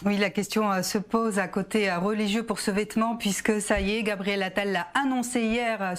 Oui, la question se pose à côté religieux pour ce vêtement, puisque ça y est, Gabriel Attal l'a annoncé hier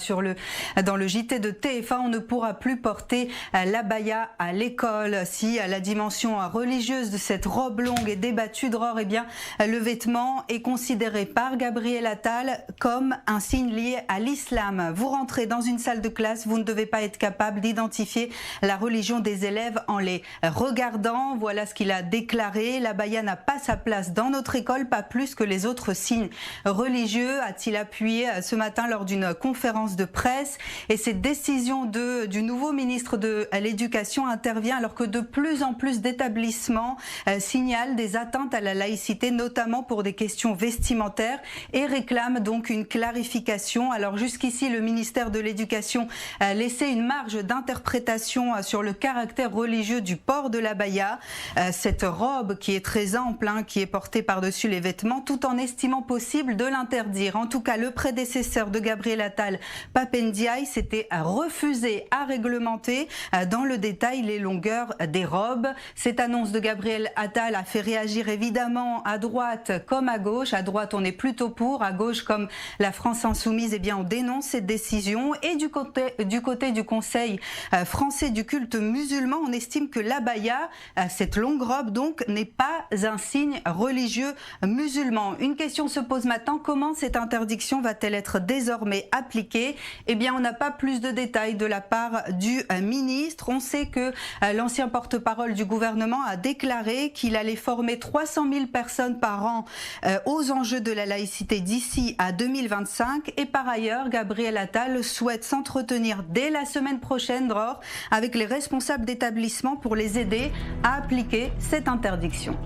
dans le JT de TF1, on ne pourra plus porter l'abaya à l'école. Si la dimension religieuse de cette robe longue est débattue, Dror, eh bien, le vêtement est considéré par Gabriel Attal comme un signe lié à l'islam. Vous rentrez dans une salle de classe, vous ne devez pas être capable d'identifier la religion des élèves en les regardant. Voilà ce qu'il a déclaré. L'abaya n'a pas sa place dans notre école, pas plus que les autres signes religieux, a-t-il appuyé ce matin lors d'une conférence de presse. Et cette décision du nouveau ministre de l'Éducation intervient alors que de plus en plus d'établissements signalent des atteintes à la laïcité, notamment pour des questions vestimentaires, et réclament donc une clarification. Alors jusqu'ici, le ministère de l'Éducation a laissé une marge d'interprétation sur le caractère religieux du port de l'abaya, cette robe qui est très ample, qui est portée par-dessus les vêtements, tout en estimant possible de l'interdire. En tout cas, le prédécesseur de Gabriel Attal, Pape Ndiaye, s'était refusé à réglementer dans le détail les longueurs des robes. Cette annonce de Gabriel Attal a fait réagir évidemment à droite comme à gauche. À droite, on est plutôt pour. À gauche, comme la France Insoumise, eh bien, on dénonce cette décision. Et du côté du Conseil français du culte musulman, on estime que l'abaya, cette longue robe donc, n'est pas un signe religieux musulman. Une question se pose maintenant, comment cette interdiction va-t-elle être désormais appliquée? Eh bien, on n'a pas plus de détails de la part du ministre. On sait que l'ancien porte-parole du gouvernement a déclaré qu'il allait former 300 000 personnes par an aux enjeux de la laïcité d'ici à 2025. Et par ailleurs, Gabriel Attal souhaite s'entretenir dès la semaine prochaine, Dror, avec les responsables d'établissements pour les aider à appliquer cette interdiction.